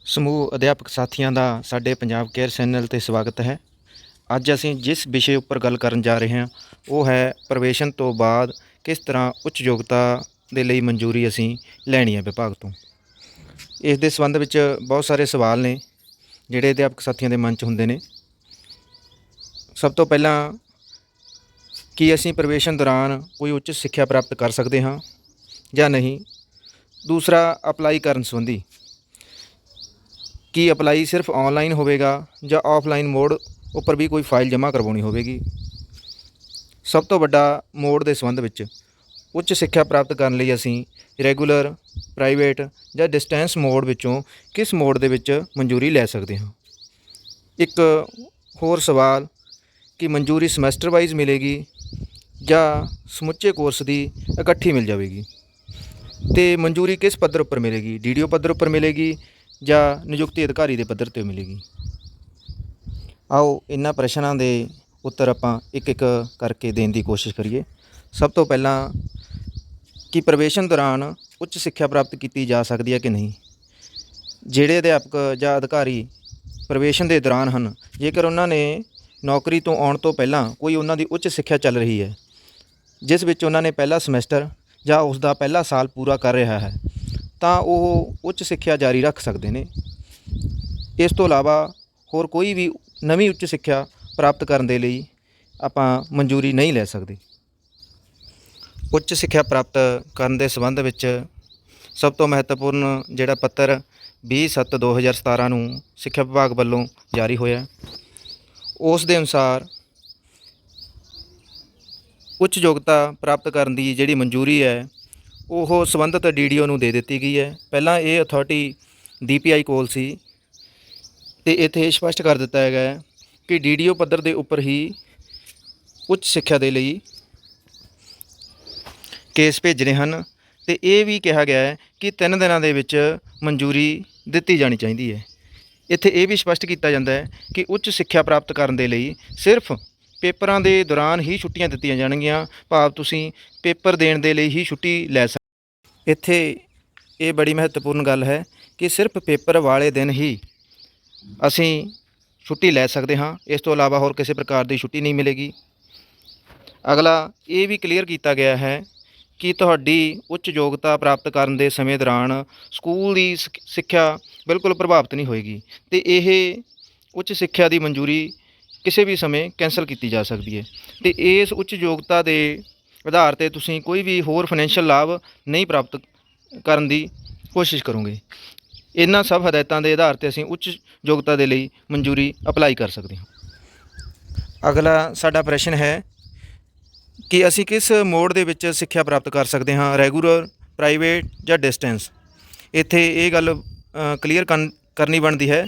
ਸਮੂਹ ਅਧਿਆਪਕ ਸਾਥੀਆਂ ਦਾ ਸਾਡੇ ਪੰਜਾਬ ਕੇਅਰ ਚੈਨਲ 'ਤੇ ਸਵਾਗਤ ਹੈ। ਅੱਜ ਅਸੀਂ ਜਿਸ ਵਿਸ਼ੇ ਉੱਪਰ ਗੱਲ ਕਰਨ ਜਾ ਰਹੇ ਹਾਂ ਉਹ ਹੈ ਪ੍ਰਵੇਸ਼ਨ ਤੋਂ ਬਾਅਦ ਕਿਸ ਤਰ੍ਹਾਂ ਉੱਚ ਯੋਗਤਾ ਦੇ ਲਈ ਮਨਜ਼ੂਰੀ ਅਸੀਂ ਲੈਣੀ ਹੈ ਵਿਭਾਗ ਤੋਂ। ਇਸ ਦੇ ਸੰਬੰਧ ਵਿੱਚ ਬਹੁਤ ਸਾਰੇ ਸਵਾਲ ਨੇ ਜਿਹੜੇ ਅਧਿਆਪਕ ਸਾਥੀਆਂ ਦੇ ਮਨ 'ਚ ਹੁੰਦੇ ਨੇ। ਸਭ ਤੋਂ ਪਹਿਲਾਂ ਕੀ ਅਸੀਂ ਪ੍ਰਵੇਸ਼ਨ ਦੌਰਾਨ ਕੋਈ ਉੱਚ ਸਿੱਖਿਆ ਪ੍ਰਾਪਤ ਕਰ ਸਕਦੇ ਹਾਂ ਜਾਂ ਨਹੀਂ। ਦੂਸਰਾ, ਅਪਲਾਈ ਕਰਨ ਸੰਬੰਧੀ ਕੀ ਅਪਲਾਈ ਸਿਰਫ ਔਨਲਾਈਨ ਹੋਵੇਗਾ ਜਾਂ ਆਫਲਾਈਨ ਮੋਡ ਉੱਪਰ ਵੀ ਕੋਈ ਫਾਈਲ ਜਮ੍ਹਾਂ ਕਰਵਾਉਣੀ ਹੋਵੇਗੀ। ਸਭ ਤੋਂ ਵੱਡਾ ਮੋਡ ਦੇ ਸੰਬੰਧ ਵਿੱਚ ਉੱਚ ਸਿੱਖਿਆ ਪ੍ਰਾਪਤ ਕਰਨ ਲਈ ਅਸੀਂ ਰੈਗੂਲਰ, ਪ੍ਰਾਈਵੇਟ ਜਾਂ ਡਿਸਟੈਂਸ ਮੋਡ ਵਿੱਚੋਂ ਕਿਸ ਮੋਡ ਦੇ ਵਿੱਚ ਮਨਜ਼ੂਰੀ ਲੈ ਸਕਦੇ ਹਾਂ। ਇੱਕ ਹੋਰ ਸਵਾਲ ਕਿ ਮਨਜ਼ੂਰੀ ਸਮੈਸਟਰ ਵਾਈਜ਼ ਮਿਲੇਗੀ ਜਾਂ ਸਮੁੱਚੇ ਕੋਰਸ ਦੀ ਇਕੱਠੀ ਮਿਲ ਜਾਵੇਗੀ, ਅਤੇ ਮਨਜ਼ੂਰੀ ਕਿਸ ਪੱਧਰ ਉੱਪਰ ਮਿਲੇਗੀ, DDO ਪੱਧਰ ਉੱਪਰ ਮਿਲੇਗੀ ਜਾਂ ਨਿਯੁਕਤੀ ਅਧਿਕਾਰੀ ਦੇ ਪੱਧਰ 'ਤੇ ਮਿਲੇਗੀ। ਆਓ ਇਹਨਾਂ ਪ੍ਰਸ਼ਨਾਂ ਦੇ ਉੱਤਰ ਆਪਾਂ ਇੱਕ ਇੱਕ ਕਰਕੇ ਦੇਣ ਦੀ ਕੋਸ਼ਿਸ਼ ਕਰੀਏ। ਸਭ ਤੋਂ ਪਹਿਲਾਂ ਕਿ ਪ੍ਰਵੇਸ਼ਨ ਦੌਰਾਨ ਉੱਚ ਸਿੱਖਿਆ ਪ੍ਰਾਪਤ ਕੀਤੀ ਜਾ ਸਕਦੀ ਹੈ ਕਿ ਨਹੀਂ। ਜਿਹੜੇ ਅਧਿਆਪਕ ਜਾਂ ਅਧਿਕਾਰੀ ਪ੍ਰਵੇਸ਼ਨ ਦੇ ਦੌਰਾਨ ਹਨ, ਜੇਕਰ ਉਹਨਾਂ ਨੇ ਨੌਕਰੀ ਤੋਂ ਆਉਣ ਤੋਂ ਪਹਿਲਾਂ ਕੋਈ ਉਹਨਾਂ ਦੀ ਉੱਚ ਸਿੱਖਿਆ ਚੱਲ ਰਹੀ ਹੈ ਜਿਸ ਵਿੱਚ ਉਹਨਾਂ ਨੇ ਪਹਿਲਾ ਸਮੈਸਟਰ ਜਾਂ ਉਸ ਦਾ ਪਹਿਲਾ ਸਾਲ ਪੂਰਾ ਕਰ ਰਿਹਾ ਹੈ, ਤਾਂ ਉਹ ਉੱਚ ਸਿੱਖਿਆ ਜਾਰੀ ਰੱਖ ਸਕਦੇ ਨੇ। ਇਸ ਤੋਂ ਇਲਾਵਾ ਹੋਰ ਕੋਈ ਵੀ ਨਵੀਂ ਉੱਚ ਸਿੱਖਿਆ ਪ੍ਰਾਪਤ ਕਰਨ ਦੇ ਲਈ ਆਪਾਂ ਮਨਜ਼ੂਰੀ ਨਹੀਂ ਲੈ ਸਕਦੇ। ਉੱਚ ਸਿੱਖਿਆ ਪ੍ਰਾਪਤ ਕਰਨ ਦੇ ਸੰਬੰਧ ਵਿੱਚ ਸਭ ਤੋਂ ਮਹੱਤਵਪੂਰਨ ਜਿਹੜਾ ਪੱਤਰ 20/7/2017 ਨੂੰ ਸਿੱਖਿਆ ਵਿਭਾਗ ਵੱਲੋਂ ਜਾਰੀ ਹੋਇਆ, ਉਸ ਦੇ ਅਨੁਸਾਰ ਉੱਚ ਯੋਗਤਾ ਪ੍ਰਾਪਤ ਕਰਨ ਦੀ ਜਿਹੜੀ ਮਨਜ਼ੂਰੀ ਹੈ ਉਹ ਸੰਬੰਧਿਤ DDO ਨੂੰ ਦੇ ਦਿੱਤੀ ਗਈ ਹੈ। ਪਹਿਲਾਂ ਇਹ ਅਥਾਰਟੀ DPI ਕੋਲ ਸੀ, ਅਤੇ ਇੱਥੇ ਸਪਸ਼ਟ ਕਰ ਦਿੱਤਾ ਹੈਗਾ ਕਿ DDO ਪੱਧਰ ਦੇ ਉੱਪਰ ਹੀ ਉੱਚ ਸਿੱਖਿਆ ਦੇ ਲਈ ਕੇਸ ਭੇਜਣੇ ਹਨ, ਅਤੇ ਇਹ ਵੀ ਕਿਹਾ ਗਿਆ ਹੈ ਕਿ 3 ਦਿਨਾਂ ਦੇ ਵਿੱਚ ਮਨਜ਼ੂਰੀ ਦਿੱਤੀ ਜਾਣੀ ਚਾਹੀਦੀ ਹੈ। ਇੱਥੇ ਇਹ ਵੀ ਸਪਸ਼ਟ ਕੀਤਾ ਜਾਂਦਾ ਹੈ ਕਿ ਉੱਚ ਸਿੱਖਿਆ ਪ੍ਰਾਪਤ ਕਰਨ ਦੇ ਲਈ ਸਿਰਫ ਪੇਪਰਾਂ ਦੇ ਦੌਰਾਨ ਹੀ ਛੁੱਟੀਆਂ ਦਿੱਤੀਆਂ ਜਾਣਗੀਆਂ, ਭਾਵ ਤੁਸੀਂ ਪੇਪਰ ਦੇਣ ਦੇ ਲਈ ਹੀ ਛੁੱਟੀ ਲੈ ਸਕਦੇ। ਇੱਥੇ ਇਹ ਬੜੀ ਮਹੱਤਵਪੂਰਨ ਗੱਲ ਹੈ ਕਿ ਸਿਰਫ ਪੇਪਰ ਵਾਲੇ ਦਿਨ ਹੀ ਅਸੀਂ ਛੁੱਟੀ ਲੈ ਸਕਦੇ ਹਾਂ, ਇਸ ਤੋਂ ਇਲਾਵਾ ਹੋਰ ਕਿਸੇ ਪ੍ਰਕਾਰ ਦੀ ਛੁੱਟੀ ਨਹੀਂ ਮਿਲੇਗੀ। ਅਗਲਾ ਇਹ ਵੀ ਕਲੀਅਰ ਕੀਤਾ ਗਿਆ ਹੈ ਕਿ ਤੁਹਾਡੀ ਉੱਚ ਯੋਗਤਾ ਪ੍ਰਾਪਤ ਕਰਨ ਦੇ ਸਮੇਂ ਦੌਰਾਨ ਸਕੂਲ ਦੀ ਸਿੱਖਿਆ ਬਿਲਕੁਲ ਪ੍ਰਭਾਵਿਤ ਨਹੀਂ ਹੋਏਗੀ, ਅਤੇ ਇਹ ਉੱਚ ਸਿੱਖਿਆ ਦੀ ਮਨਜ਼ੂਰੀ ਕਿਸੇ ਵੀ ਸਮੇਂ ਕੈਂਸਲ ਕੀਤੀ ਜਾ ਸਕਦੀ ਹੈ, ਅਤੇ ਇਸ ਉੱਚ ਯੋਗਤਾ ਦੇ ਆਧਾਰ 'ਤੇ ਤੁਸੀਂ ਕੋਈ ਵੀ ਹੋਰ ਫਾਈਨੈਂਸ਼ੀਅਲ ਲਾਭ ਨਹੀਂ ਪ੍ਰਾਪਤ ਕਰਨ ਦੀ ਕੋਸ਼ਿਸ਼ ਕਰੋਗੇ। ਇਹਨਾਂ ਸਭ ਹਦਾਇਤਾਂ ਦੇ ਆਧਾਰ 'ਤੇ ਅਸੀਂ ਉੱਚ ਯੋਗਤਾ ਦੇ ਲਈ ਮਨਜ਼ੂਰੀ ਅਪਲਾਈ ਕਰ ਸਕਦੇ ਹਾਂ। ਅਗਲਾ ਸਾਡਾ ਪ੍ਰਸ਼ਨ ਹੈ ਕਿ ਅਸੀਂ ਕਿਸ ਮੋਡ ਦੇ ਵਿੱਚ ਸਿੱਖਿਆ ਪ੍ਰਾਪਤ ਕਰ ਸਕਦੇ ਹਾਂ, ਰੈਗੂਲਰ, ਪ੍ਰਾਈਵੇਟ ਜਾਂ ਡਿਸਟੈਂਸ। ਇੱਥੇ ਇਹ ਗੱਲ ਕਲੀਅਰ ਕਰਨੀ ਬਣਦੀ ਹੈ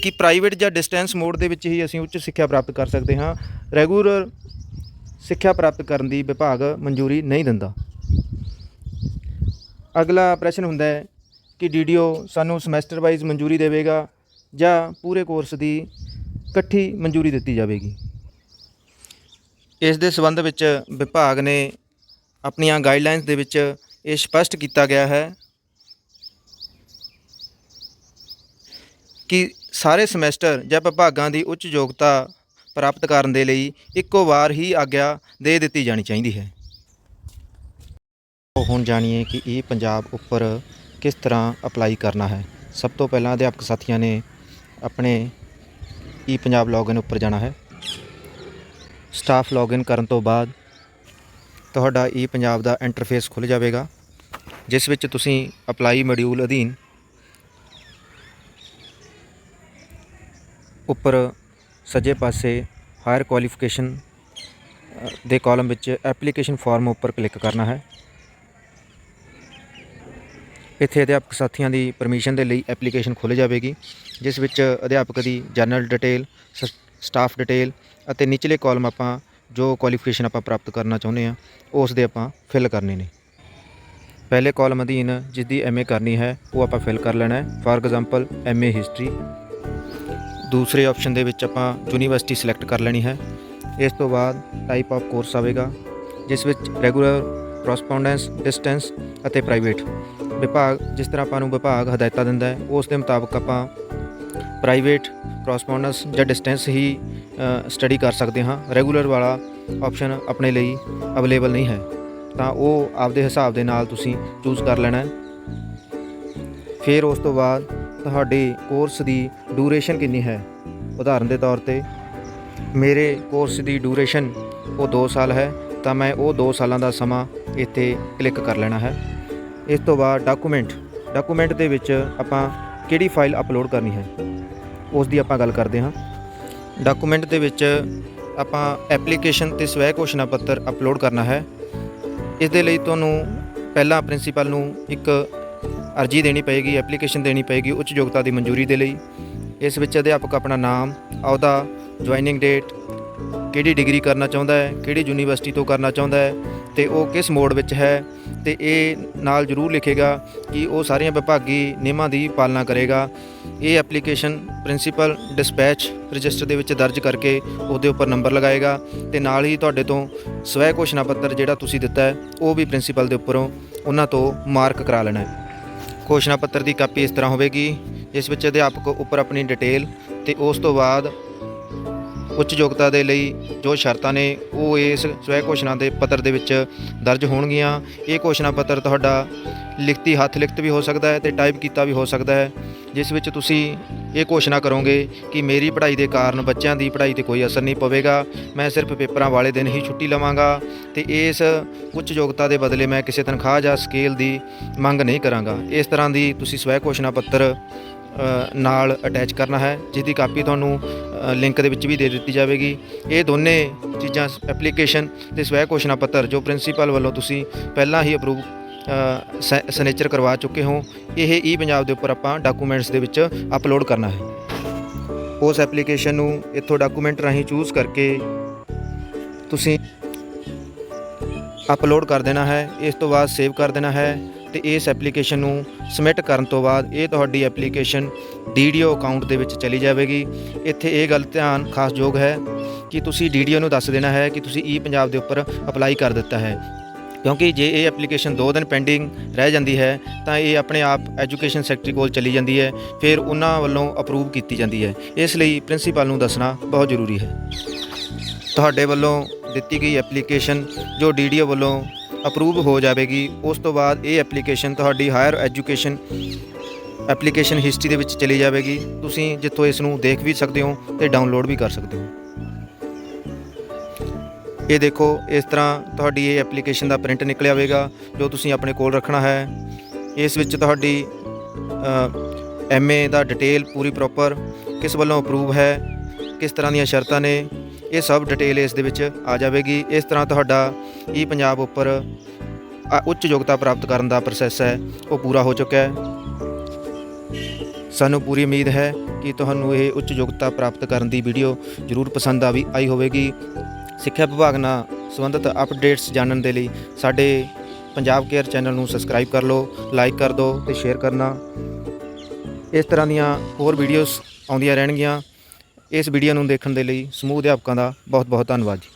ਕਿ ਪ੍ਰਾਈਵੇਟ ਜਾਂ ਡਿਸਟੈਂਸ ਮੋਡ ਦੇ ਵਿੱਚ ਹੀ ਅਸੀਂ ਉੱਚ ਸਿੱਖਿਆ ਪ੍ਰਾਪਤ ਕਰ ਸਕਦੇ ਹਾਂ। ਰੈਗੂਲਰ ਸਿੱਖਿਆ ਪ੍ਰਾਪਤ ਕਰਨ ਦੀ ਵਿਭਾਗ ਮਨਜ਼ੂਰੀ ਨਹੀਂ ਦਿੰਦਾ। ਅਗਲਾ ਪ੍ਰਸ਼ਨ ਹੁੰਦਾ ਹੈ ਕਿ DDO ਸਾਨੂੰ ਸਮੈਸਟਰ ਵਾਈਜ਼ ਮਨਜ਼ੂਰੀ ਦੇਵੇਗਾ ਜਾਂ ਪੂਰੇ ਕੋਰਸ ਦੀ ਇਕੱਠੀ ਮਨਜ਼ੂਰੀ ਦਿੱਤੀ ਜਾਵੇਗੀ। ਇਸ ਦੇ ਸੰਬੰਧ ਵਿੱਚ ਵਿਭਾਗ ਨੇ ਆਪਣੀਆਂ ਗਾਈਡਲਾਈਨਸ ਦੇ ਵਿੱਚ ਇਹ ਸਪਸ਼ਟ ਕੀਤਾ ਗਿਆ ਹੈ ਕਿ ਸਾਰੇ ਸਮੈਸਟਰ ਜਾਂ ਵਿਭਾਗਾਂ ਦੀ ਉੱਚ ਯੋਗਤਾ ਪ੍ਰਾਪਤ ਕਰਨ ਦੇ ਲਈ ਇੱਕੋ ਵਾਰ ਹੀ ਆਗਿਆ ਦੇ ਦਿੱਤੀ ਜਾਣੀ ਚਾਹੀਦੀ ਹੈ। ਹੁਣ ਜਾਣੀਏ ਕਿ ਪੰਜਾਬ ਉੱਪਰ ਕਿਸ ਤਰ੍ਹਾਂ ਅਪਲਾਈ ਕਰਨਾ ਹੈ। ਸਭ ਤੋਂ ਪਹਿਲਾਂ ਅਧਿਆਪਕ ਸਾਥੀਆਂ ਨੇ ਆਪਣੇ ਪੰਜਾਬ ਲੌਗਇਨ ਉੱਪਰ ਜਾਣਾ ਹੈ। ਸਟਾਫ ਲੌਗਇਨ ਕਰਨ ਤੋਂ ਬਾਅਦ ਤੁਹਾਡਾ ਪੰਜਾਬ ਦਾ ਇੰਟਰਫੇਸ ਖੁੱਲ੍ਹ ਜਾਵੇਗਾ, ਜਿਸ ਵਿੱਚ ਤੁਸੀਂ ਅਪਲਾਈ ਮੋਡਿਊਲ ਅਧੀਨ ਉੱਪਰ ਸੱਜੇ ਪਾਸੇ ਹਾਇਰ ਕੁਆਲੀਫਿਕੇਸ਼ਨ ਦੇ ਕਾਲਮ ਵਿੱਚ ਐਪਲੀਕੇਸ਼ਨ ਫਾਰਮ ਉੱਪਰ ਕਲਿੱਕ ਕਰਨਾ ਹੈ। ਇੱਥੇ ਅਧਿਆਪਕ ਸਾਥੀਆਂ ਦੀ ਪਰਮਿਸ਼ਨ ਦੇ ਲਈ ਐਪਲੀਕੇਸ਼ਨ ਖੁੱਲ੍ਹ ਜਾਵੇਗੀ, ਜਿਸ ਵਿੱਚ ਅਧਿਆਪਕ ਦੀ ਜਨਰਲ ਡਿਟੇਲ, ਸਟਾਫ ਡਿਟੇਲ ਅਤੇ ਨਿਚਲੇ ਕਾਲਮ ਆਪਾਂ ਜੋ ਕੁਆਲੀਫਿਕੇਸ਼ਨ ਆਪਾਂ ਪ੍ਰਾਪਤ ਕਰਨਾ ਚਾਹੁੰਦੇ ਹਾਂ ਉਸ ਦੇ ਆਪਾਂ ਫਿਲ ਕਰਨੇ ਨੇ। ਪਹਿਲੇ ਕਾਲਮ ਅਧੀਨ ਜਿਸ ਦੀ MA ਕਰਨੀ ਹੈ ਉਹ ਆਪਾਂ ਫਿਲ ਕਰ ਲੈਣਾ ਹੈ, ਫਾਰ ਐਗਜ਼ਾਮਪਲ MA ਹਿਸਟਰੀ। ਦੂਸਰੇ ਆਪਸ਼ਨ ਦੇ ਵਿੱਚ ਆਪਾਂ ਯੂਨੀਵਰਸਿਟੀ ਸਿਲੈਕਟ ਕਰ ਲੈਣੀ ਹੈ। ਇਸ ਤੋਂ ਬਾਅਦ ਟਾਈਪ ਆਫ ਕੋਰਸ ਆਵੇਗਾ, ਜਿਸ ਵਿੱਚ ਰੈਗੂਲਰ, ਕਰੋਸਪੋਂਡੈਂਸ, ਡਿਸਟੈਂਸ ਅਤੇ ਪ੍ਰਾਈਵੇਟ ਵਿਭਾਗ ਜਿਸ ਤਰ੍ਹਾਂ ਆਪਾਂ ਨੂੰ ਵਿਭਾਗ ਹਦਾਇਤਾਂ ਦਿੰਦਾ ਹੈ ਉਸ ਦੇ ਮੁਤਾਬਕ ਆਪਾਂ ਪ੍ਰਾਈਵੇਟ ਕਰੋਸਪੋਂਡੈਂਸ ਜਾਂ ਡਿਸਟੈਂਸ ਹੀ ਸਟੱਡੀ ਕਰ ਸਕਦੇ ਹਾਂ। ਰੈਗੂਲਰ ਵਾਲਾ ਆਪਸ਼ਨ ਆਪਣੇ ਲਈ ਅਵੇਲੇਬਲ ਨਹੀਂ ਹੈ, ਤਾਂ ਉਹ ਆਪਦੇ ਹਿਸਾਬ ਦੇ ਨਾਲ ਤੁਸੀਂ ਚੂਜ਼ ਕਰ ਲੈਣਾ ਹੈ। ਫਿਰ ਉਸ ਤੋਂ ਬਾਅਦ ਤੁਹਾਡੇ ਕੋਰਸ ਦੀ ਡਿਊਰੇਸ਼ਨ ਕਿੰਨੀ ਹੈ। ਉਦਾਹਰਨ ਦੇ ਤੌਰ ਤੇ ਮੇਰੇ ਕੋਰਸ ਦੀ ਡਿਊਰੇਸ਼ਨ ਉਹ 2 ਸਾਲ ਹੈ, ਤਾਂ ਮੈਂ ਉਹ 2 ਸਾਲਾਂ ਦਾ ਸਮਾਂ ਇੱਥੇ ਕਲਿੱਕ ਕਰ ਲੈਣਾ ਹੈ। ਇਸ ਤੋਂ ਬਾਅਦ ਡਾਕੂਮੈਂਟ ਦੇ ਵਿੱਚ ਆਪਾਂ ਕਿਹੜੀ ਫਾਈਲ ਅਪਲੋਡ ਕਰਨੀ ਹੈ ਉਸ ਦੀ ਆਪਾਂ ਗੱਲ ਕਰਦੇ ਹਾਂ। ਡਾਕੂਮੈਂਟ ਦੇ ਵਿੱਚ ਆਪਾਂ ਐਪਲੀਕੇਸ਼ਨ ਤੇ ਸਵੈ ਘੋਸ਼ਣਾ ਪੱਤਰ ਅਪਲੋਡ ਕਰਨਾ ਹੈ। ਇਸ ਦੇ ਲਈ ਤੁਹਾਨੂੰ ਪਹਿਲਾਂ ਪ੍ਰਿੰਸੀਪਲ ਨੂੰ ਇੱਕ ਅਰਜੀ ਦੇਣੀ ਪਏਗੀ, ਐਪਲੀਕੇਸ਼ਨ ਦੇਣੀ ਪਏਗੀ ਉੱਚ ਯੋਗਤਾ ਦੀ ਮਨਜ਼ੂਰੀ ਦੇ ਲਈ। ਇਸ ਵਿੱਚ ਅਧਿਆਪਕ ਆਪਣਾ ਨਾਮ, ਅਹੁਦਾ, ਜੁਆਇਨਿੰਗ ਡੇਟ, ਕਿਹੜੀ ਡਿਗਰੀ ਕਰਨਾ ਚਾਹੁੰਦਾ ਹੈ, ਕਿਹੜੀ ਯੂਨੀਵਰਸਿਟੀ ਤੋਂ ਕਰਨਾ ਚਾਹੁੰਦਾ ਹੈ ਅਤੇ ਉਹ ਕਿਸ ਮੋਡ ਵਿੱਚ ਹੈ, ਅਤੇ ਇਹ ਨਾਲ ਜ਼ਰੂਰ ਲਿਖੇਗਾ ਕਿ ਉਹ ਸਾਰੀਆਂ ਵਿਭਾਗੀ ਨਿਯਮਾਂ ਦੀ ਪਾਲਣਾ ਕਰੇਗਾ। ਇਹ ਐਪਲੀਕੇਸ਼ਨ ਪ੍ਰਿੰਸੀਪਲ ਡਿਸਪੈਚ ਰਜਿਸਟਰ ਦੇ ਵਿੱਚ ਦਰਜ ਕਰਕੇ ਉਹਦੇ ਉੱਪਰ ਨੰਬਰ ਲਗਾਏਗਾ, ਅਤੇ ਨਾਲ ਹੀ ਤੁਹਾਡੇ ਤੋਂ ਸਵੈ ਘੋਸ਼ਣਾ ਪੱਤਰ ਜਿਹੜਾ ਤੁਸੀਂ ਦਿੱਤਾ ਹੈ ਉਹ ਵੀ ਪ੍ਰਿੰਸੀਪਲ ਦੇ ਉੱਪਰੋਂ ਉਹਨਾਂ ਤੋਂ ਮਾਰਕ ਕਰਾ ਲੈਣਾ ਹੈ। ਘੋਸ਼ਣਾ ਪੱਤਰ ਦੀ ਕਾਪੀ ਇਸ ਤਰ੍ਹਾਂ ਹੋਵੇਗੀ, ਜਿਸ ਵਿੱਚ ਅਧਿਆਪਕ ਉੱਪਰ ਆਪਣੀ ਡਿਟੇਲ ਅਤੇ ਉਸ ਤੋਂ ਬਾਅਦ ਉੱਚ ਯੋਗਤਾ ਦੇ ਲਈ ਜੋ ਸ਼ਰਤਾਂ ਨੇ ਉਹ ਇਸ ਸਵੈ ਘੋਸ਼ਣਾ ਦੇ ਪੱਤਰ ਦੇ ਵਿੱਚ ਦਰਜ ਹੋਣਗੀਆਂ। ਇਹ ਘੋਸ਼ਣਾ ਪੱਤਰ ਤੁਹਾਡਾ ਲਿਖਤੀ ਹੱਥ ਲਿਖਤ ਵੀ ਹੋ ਸਕਦਾ ਹੈ ਅਤੇ ਟਾਈਪ ਕੀਤਾ ਵੀ ਹੋ ਸਕਦਾ ਹੈ, ਜਿਸ ਵਿੱਚ ਤੁਸੀਂ ਇਹ ਘੋਸ਼ਣਾ ਕਰੋਗੇ ਕਿ ਮੇਰੀ ਪੜ੍ਹਾਈ ਦੇ ਕਾਰਨ ਬੱਚਿਆਂ ਦੀ ਪੜ੍ਹਾਈ 'ਤੇ ਕੋਈ ਅਸਰ ਨਹੀਂ ਪਵੇਗਾ, ਮੈਂ ਸਿਰਫ ਪੇਪਰਾਂ ਵਾਲੇ ਦਿਨ ਹੀ ਛੁੱਟੀ ਲਵਾਂਗਾ ਅਤੇ ਇਸ ਉੱਚ ਯੋਗਤਾ ਦੇ ਬਦਲੇ ਮੈਂ ਕਿਸੇ ਤਨਖਾਹ ਜਾਂ ਸਕੇਲ ਦੀ ਮੰਗ ਨਹੀਂ ਕਰਾਂਗਾ। ਇਸ ਤਰ੍ਹਾਂ ਦੀ ਤੁਸੀਂ ਸਵੈ ਘੋਸ਼ਣਾ ਪੱਤਰ ਨਾਲ ਅਟੈਚ ਕਰਨਾ ਹੈ, ਜਿਸ ਦੀ ਕਾਪੀ ਤੁਹਾਨੂੰ ਲਿੰਕ ਦੇ ਵਿੱਚ ਵੀ ਦੇ ਦਿੱਤੀ ਜਾਵੇਗੀ। ਇਹ ਦੋਨੇ ਚੀਜ਼ਾਂ ਐਪਲੀਕੇਸ਼ਨ ਅਤੇ ਸਵੈ ਘੋਸ਼ਣਾ ਪੱਤਰ ਜੋ ਪ੍ਰਿੰਸੀਪਲ ਵੱਲੋਂ ਤੁਸੀਂ ਪਹਿਲਾਂ ਹੀ ਅਪਰੂਵ ਸਿਗਨੇਚਰ ਕਰਵਾ ਚੁੱਕੇ ਹੋ, ਇਹ ਈ-ਪੰਜਾਬ ਦੇ ਉੱਪਰ ਆਪਾਂ ਡਾਕੂਮੈਂਟਸ ਦੇ ਵਿੱਚ ਅਪਲੋਡ ਕਰਨਾ ਹੈ। ਉਸ ਐਪਲੀਕੇਸ਼ਨ ਨੂੰ ਇੱਥੋਂ ਡਾਕੂਮੈਂਟ ਰਾਹੀਂ ਚੂਜ਼ ਕਰਕੇ ਤੁਸੀਂ ਅਪਲੋਡ ਕਰ ਦੇਣਾ ਹੈ। ਇਸ ਤੋਂ ਬਾਅਦ ਸੇਵ ਕਰ ਦੇਣਾ ਹੈ ਅਤੇ ਇਸ ਐਪਲੀਕੇਸ਼ਨ ਨੂੰ ਸਬਮਿਟ ਕਰਨ ਤੋਂ ਬਾਅਦ ਇਹ ਤੁਹਾਡੀ ਐਪਲੀਕੇਸ਼ਨ DDO ਅਕਾਊਂਟ ਦੇ ਵਿੱਚ ਚਲੀ ਜਾਵੇਗੀ। ਇੱਥੇ ਇਹ ਗੱਲ ਧਿਆਨ ਖਾਸ ਯੋਗ ਹੈ ਕਿ ਤੁਸੀਂ DDO ਨੂੰ ਦੱਸ ਦੇਣਾ ਹੈ ਕਿ ਤੁਸੀਂ ਈ-ਪੰਜਾਬ ਦੇ ਉੱਪਰ ਅਪਲਾਈ ਕਰ ਦਿੱਤਾ ਹੈ, ਕਿਉਂਕਿ ਜੇ ਇਹ ਐਪਲੀਕੇਸ਼ਨ 2 ਦਿਨ ਪੈਂਡਿੰਗ ਰਹਿ ਜਾਂਦੀ ਹੈ ਤਾਂ ਇਹ ਆਪਣੇ ਆਪ ਐਜੂਕੇਸ਼ਨ ਸੈਕਟਰੀ ਕੋਲ ਚਲੀ ਜਾਂਦੀ ਹੈ, ਫਿਰ ਉਹਨਾਂ ਵੱਲੋਂ ਅਪਰੂਵ ਕੀਤੀ ਜਾਂਦੀ ਹੈ। ਇਸ ਲਈ ਪ੍ਰਿੰਸੀਪਲ ਨੂੰ ਦੱਸਣਾ ਬਹੁਤ ਜ਼ਰੂਰੀ ਹੈ। ਤੁਹਾਡੇ ਵੱਲੋਂ ਦਿੱਤੀ ਗਈ ਐਪਲੀਕੇਸ਼ਨ ਜੋ DDO ਵੱਲੋਂ ਅਪਰੂਵ ਹੋ ਜਾਵੇਗੀ, ਉਸ ਤੋਂ ਬਾਅਦ ਇਹ ਐਪਲੀਕੇਸ਼ਨ ਤੁਹਾਡੀ ਹਾਇਰ ਐਜੂਕੇਸ਼ਨ ਐਪਲੀਕੇਸ਼ਨ ਹਿਸਟਰੀ ਦੇ ਵਿੱਚ ਚਲੀ ਜਾਵੇਗੀ। ਤੁਸੀਂ ਜਿੱਥੋਂ ਇਸ ਨੂੰ ਦੇਖ ਵੀ ਸਕਦੇ ਹੋ ਅਤੇ ਡਾਊਨਲੋਡ ਵੀ ਕਰ ਸਕਦੇ ਹੋ। ਇਹ ਦੇਖੋ, ਇਸ ਤਰ੍ਹਾਂ ਤੁਹਾਡੀ ਇਹ ਐਪਲੀਕੇਸ਼ਨ ਦਾ ਪ੍ਰਿੰਟ ਨਿਕਲਿਆ ਆਵੇਗਾ ਜੋ ਤੁਸੀਂ ਆਪਣੇ ਕੋਲ ਰੱਖਣਾ ਹੈ। ਇਸ ਵਿੱਚ ਤੁਹਾਡੀ MA ਦਾ ਡਿਟੇਲ ਪੂਰੀ ਪ੍ਰੋਪਰ, ਕਿਸ ਵੱਲੋਂ ਅਪਰੂਵ ਹੈ, ਕਿਸ ਤਰ੍ਹਾਂ ਦੀਆਂ ਸ਼ਰਤਾਂ ਨੇ, ਇਹ ਸਭ ਡਿਟੇਲ ਇਸ ਦੇ ਵਿੱਚ ਆ ਜਾਵੇਗੀ। ਇਸ ਤਰ੍ਹਾਂ ਤੁਹਾਡਾ ਈ-ਪੰਜਾਬ ਉੱਪਰ ਉੱਚ ਯੋਗਤਾ ਪ੍ਰਾਪਤ ਕਰਨ ਦਾ ਪ੍ਰੋਸੈਸ ਹੈ ਉਹ ਪੂਰਾ ਹੋ ਚੁੱਕਾ ਹੈ। ਸਾਨੂੰ ਪੂਰੀ ਉਮੀਦ ਹੈ ਕਿ ਤੁਹਾਨੂੰ ਇਹ ਉੱਚ ਯੋਗਤਾ ਪ੍ਰਾਪਤ ਕਰਨ ਦੀ ਵੀਡੀਓ ਜ਼ਰੂਰ ਪਸੰਦ ਆਈ ਹੋਵੇਗੀ। ਸਿੱਖਿਆ ਵਿਭਾਗ ਨਾਲ ਸੰਬੰਧਿਤ ਅਪਡੇਟਸ ਜਾਣਨ ਦੇ ਲਈ ਸਾਡੇ ਪੰਜਾਬ ਕੇਅਰ ਚੈਨਲ ਨੂੰ ਸਬਸਕ੍ਰਾਈਬ ਕਰ ਲਓ, ਲਾਈਕ ਕਰ ਦਿਓ ਅਤੇ ਸ਼ੇਅਰ ਕਰਨਾ। ਇਸ ਤਰ੍ਹਾਂ ਦੀਆਂ ਹੋਰ ਵੀਡੀਓਜ਼ ਆਉਂਦੀਆਂ ਰਹਿਣਗੀਆਂ। ਇਸ ਵੀਡੀਓ ਨੂੰ ਦੇਖਣ ਦੇ ਲਈ ਸਮੂਹ ਅਧਿਆਪਕਾਂ ਦਾ ਬਹੁਤ ਬਹੁਤ ਧੰਨਵਾਦ ਜੀ।